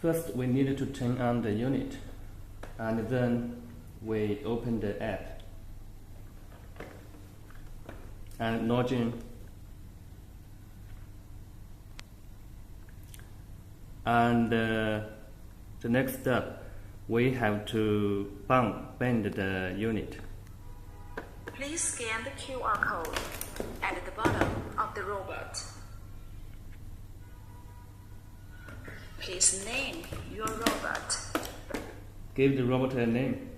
First, we need to turn on the unit, and then we open the app and log in. And the next step, we have to bend the unit. Please scan the QR code at the bottom of the robot. Please name your robot. Give the robot a name.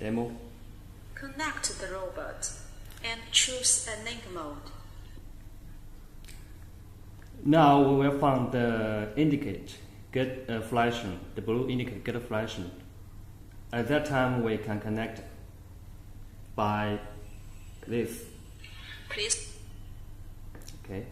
Demo. Connect the robot and choose a link mode. Now we will find the indicate get a flashing, the blue indicate get a flashing. At that time we can connect by this. Please. Okay.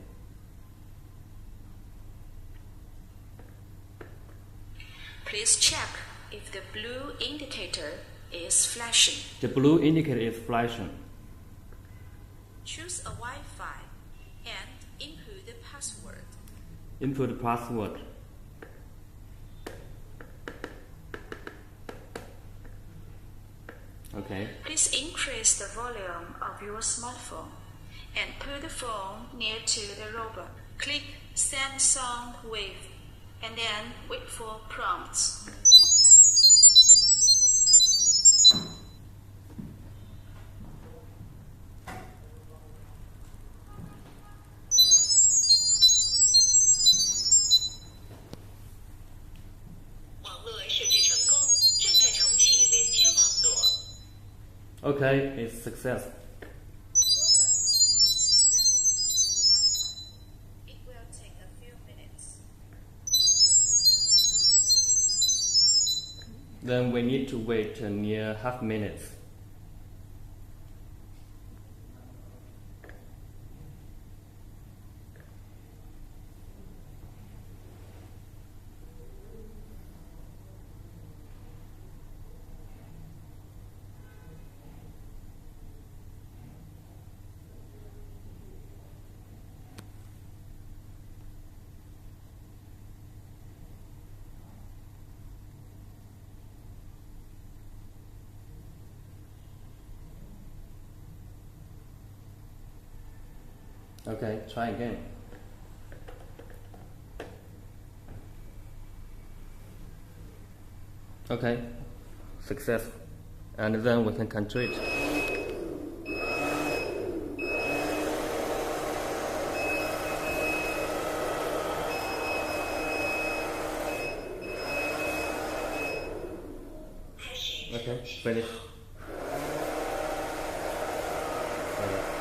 Please check if the blue indicator is flashing. The blue indicator is flashing. Choose a Wi-Fi and input the password. Input the password. Okay. Please increase the volume of your smartphone and put the phone near to the robot. Click Send Sound Wave and then wait for prompts. Okay, it's success. It will take a few minutes. Then we need to wait near half minutes. Okay, try again. Okay, success. And then we can control it. Okay, finish. Okay.